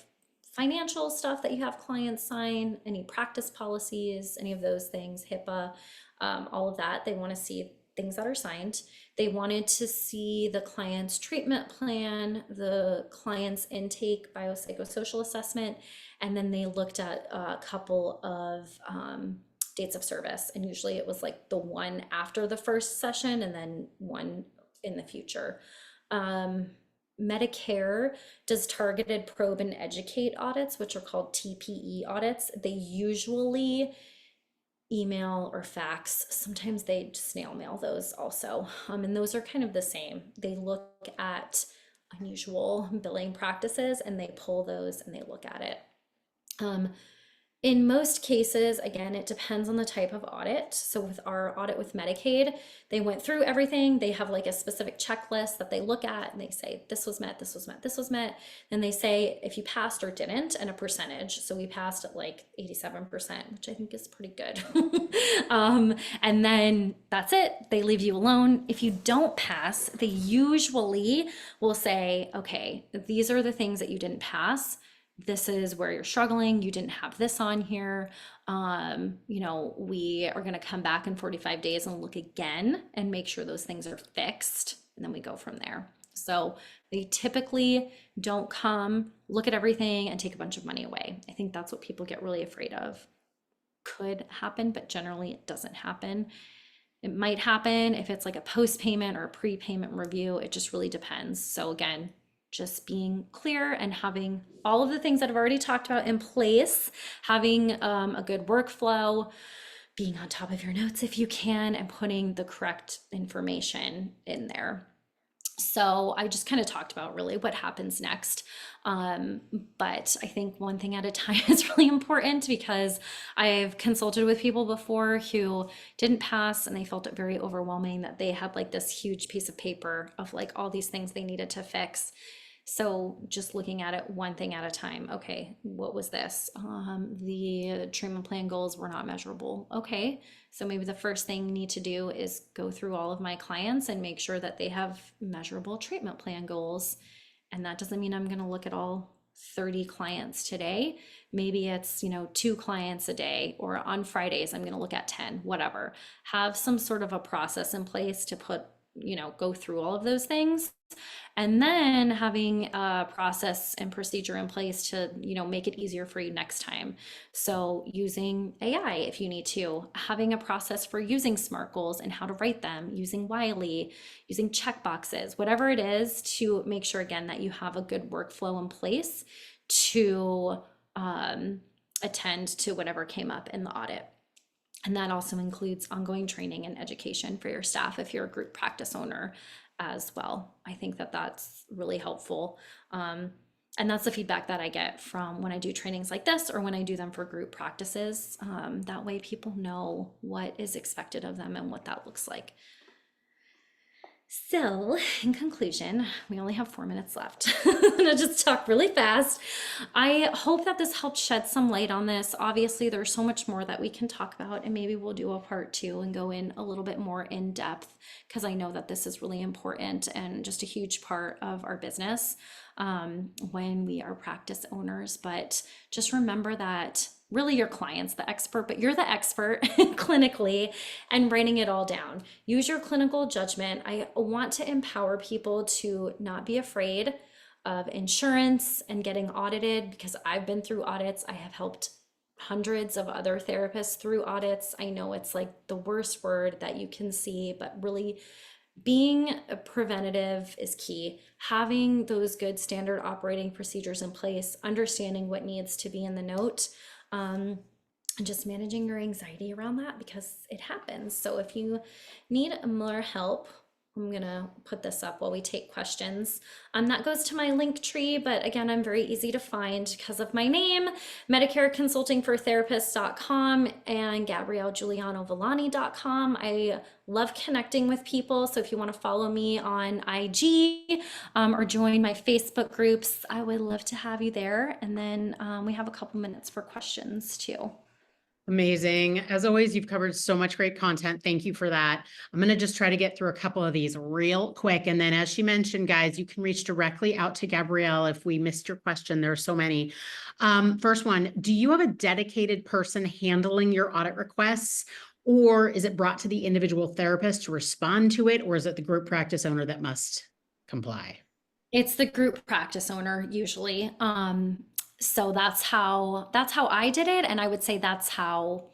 Speaker 2: financial stuff that you have clients sign, any practice policies, any of those things, HIPAA, all of that. They want to see things that are signed. They wanted to see the client's treatment plan, the client's intake biopsychosocial assessment, and then they looked at a couple of dates of service. And usually it was like the one after the first session and then one in the future. Medicare does targeted probe and educate audits, which are called TPE audits. They usually email or fax. Sometimes they snail mail those also. And those are kind of the same. They look at unusual billing practices and they pull those and they look at it. In most cases, again, it depends on the type of audit. So with our audit with Medicaid, they went through everything. They have like a specific checklist that they look at and they say, this was met, this was met, this was met. Then they say if you passed or didn't, and a percentage. So we passed at like 87%, which I think is pretty good. And then that's it. They leave you alone. If you don't pass, they usually will say, okay, these are the things that you didn't pass. This is where you're struggling. You didn't have this on here. We are going to come back in 45 days and look again and make sure those things are fixed. And then we go from there. So they typically don't come, look at everything and take a bunch of money away. I think that's what people get really afraid of. Could happen, but generally it doesn't happen. It might happen if it's like a post-payment or a pre-payment review. It just really depends. So again, just being clear and having all of the things that I've already talked about in place, having a good workflow, being on top of your notes if you can, and putting the correct information in there. So I just kind of talked about really what happens next. But I think one thing at a time is really important, because I've consulted with people before who didn't pass and they felt it very overwhelming that they had like this huge piece of paper of like all these things they needed to fix. So just looking at it one thing at a time. Okay, what was this? The treatment plan goals were not measurable. Okay, so maybe the first thing you need to do is go through all of my clients and make sure that they have measurable treatment plan goals. And that doesn't mean I'm going to look at all 30 clients today. Maybe it's, 2 clients a day, or on Fridays, I'm going to look at 10, whatever. Have some sort of a process in place to go through all of those things. And then having a process and procedure in place to, make it easier for you next time. So using AI if you need to, having a process for using SMART goals and how to write them, using Wiley, using check boxes, whatever it is, to make sure again that you have a good workflow in place to attend to whatever came up in the audit. And that also includes ongoing training and education for your staff if you're a group practice owner as well. I think that that's really helpful. And that's the feedback that I get from when I do trainings like this or when I do them for group practices. That way people know what is expected of them and what that looks like. So, in conclusion, we only have 4 minutes left. I'm gonna just talk really fast. I hope that this helped shed some light on this. Obviously, there's so much more that we can talk about, and maybe we'll do a part 2 and go in a little bit more in depth, because I know that this is really important and just a huge part of our business when we are practice owners. But just remember that really your client's the expert, but you're the expert clinically, and writing it all down. Use your clinical judgment. I want to empower people to not be afraid of insurance and getting audited, because I've been through audits. I have helped hundreds of other therapists through audits. I know it's like the worst word that you can see, but really being preventative is key. Having those good standard operating procedures in place, understanding what needs to be in the note, and just managing your anxiety around that, because it happens. So if you need more help, I'm gonna put this up while we take questions. That goes to my link tree, but again, I'm very easy to find because of my name, MedicareConsultingForTherapists.com and GabrielleJuliano-Villani.com. I love connecting with people. So if you want to follow me on IG or join my Facebook groups, I would love to have you there. And then we have a couple minutes for questions too.
Speaker 1: Amazing. As always, you've covered so much great content. Thank you for that. I'm going to just try to get through a couple of these real quick. And then, as she mentioned, guys, you can reach directly out to Gabrielle if we missed your question. There are so many. First one, do you have a dedicated person handling your audit requests, or is it brought to the individual therapist to respond to it, or is it the group practice owner that must comply?
Speaker 2: It's the group practice owner usually. So that's how I did it. And I would say that's how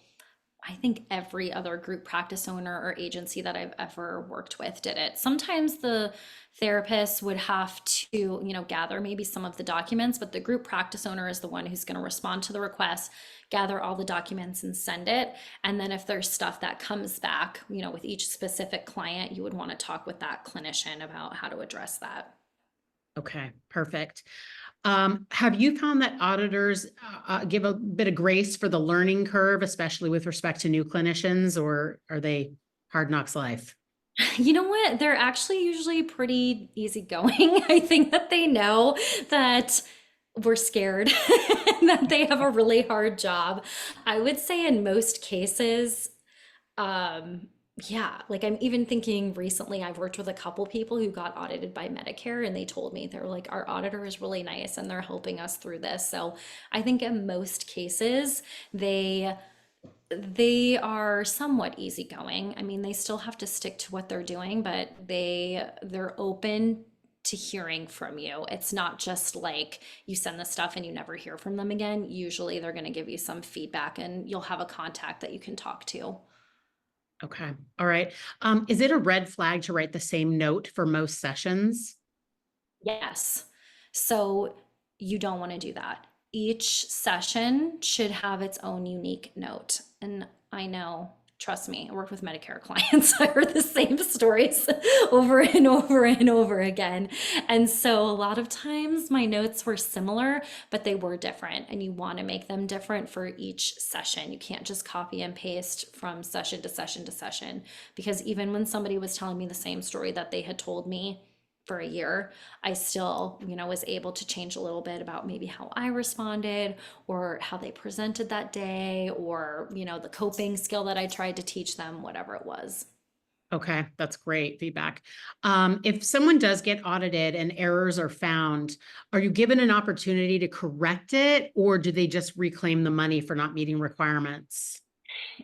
Speaker 2: I think every other group practice owner or agency that I've ever worked with did it. Sometimes the therapist would have to, gather maybe some of the documents, but the group practice owner is the one who's going to respond to the request, gather all the documents and send it. And then if there's stuff that comes back, with each specific client, you would want to talk with that clinician about how to address that.
Speaker 1: Okay, perfect. Have you found that auditors give a bit of grace for the learning curve, especially with respect to new clinicians, or are they hard knocks life?
Speaker 2: You know what? They're actually usually pretty easygoing. I think that they know that we're scared and that they have a really hard job. I would say in most cases, yeah, like I'm even thinking recently, I've worked with a couple people who got audited by Medicare, and they told me they're like, our auditor is really nice and they're helping us through this. So I think in most cases, they are somewhat easygoing. I mean, they still have to stick to what they're doing, but they're open to hearing from you. It's not just like you send the stuff and you never hear from them again. Usually they're going to give you some feedback and you'll have a contact that you can talk to.
Speaker 1: Okay. All right. Is it a red flag to write the same note for most sessions?
Speaker 2: Yes. So you don't want to do that. Each session should have its own unique note. And I know, trust me, I work with Medicare clients. I heard the same stories over and over and over again. And so a lot of times my notes were similar, but they were different. And you want to make them different for each session. You can't just copy and paste from session to session to session, because even when somebody was telling me the same story that they had told me for a year, I still, was able to change a little bit about maybe how I responded or how they presented that day, or, the coping skill that I tried to teach them, whatever it was.
Speaker 1: Okay, that's great feedback. If someone does get audited and errors are found, are you given an opportunity to correct it, or do they just reclaim the money for not meeting requirements?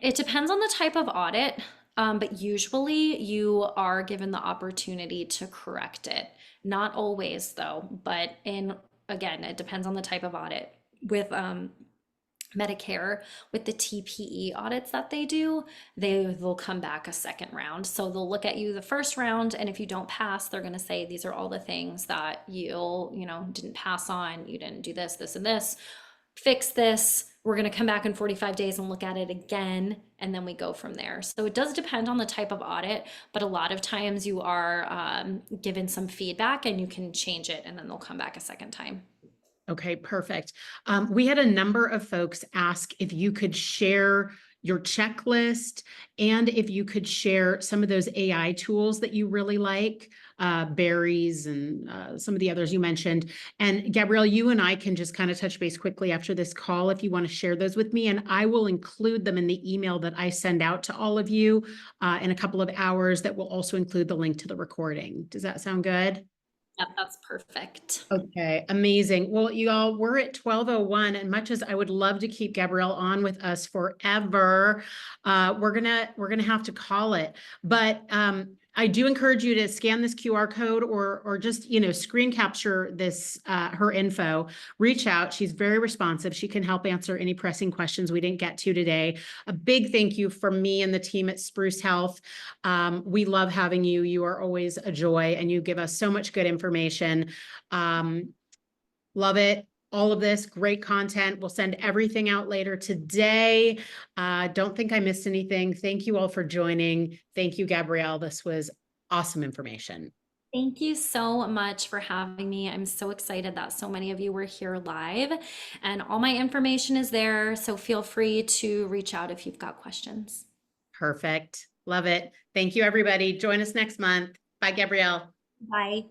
Speaker 2: It depends on the type of audit, but usually you are given the opportunity to correct it. Not always, though, but in again, it depends on the type of audit. With Medicare, with the TPE audits that they do, they'll come back a second round. So they'll look at you the first round, and if you don't pass, they're going to say these are all the things that didn't pass on. You didn't do this, this, and this. Fix this. We're going to come back in 45 days and look at it again, and then we go from there. So it does depend on the type of audit, but a lot of times you are given some feedback and you can change it, and then they'll come back a second time.
Speaker 1: Okay, perfect. We had a number of folks ask if you could share your checklist and if you could share some of those AI tools that you really like, Berries and some of the others you mentioned. And Gabrielle, you and I can just kind of touch base quickly after this call if you want to share those with me, and I will include them in the email that I send out to all of you in a couple of hours that will also include the link to the recording. Does that sound good?
Speaker 2: Yep, that's perfect.
Speaker 1: Okay, amazing. Well, you all, we're at 12:01, and much as I would love to keep Gabrielle on with us forever, we're gonna have to call it. But I do encourage you to scan this QR code or just screen capture this her info. Reach out. She's very responsive. She can help answer any pressing questions we didn't get to today. A big thank you from me and the team at Spruce Health. We love having you. You are always a joy, and you give us so much good information. Love it. All of this great content. We'll send everything out later today. Don't think I missed anything. Thank you all for joining. Thank you, Gabrielle. This was awesome information.
Speaker 2: Thank you so much for having me. I'm so excited that so many of you were here live, and all my information is there. So feel free to reach out if you've got questions.
Speaker 1: Perfect. Love it. Thank you, everybody. Join us next month. Bye, Gabrielle.
Speaker 2: Bye.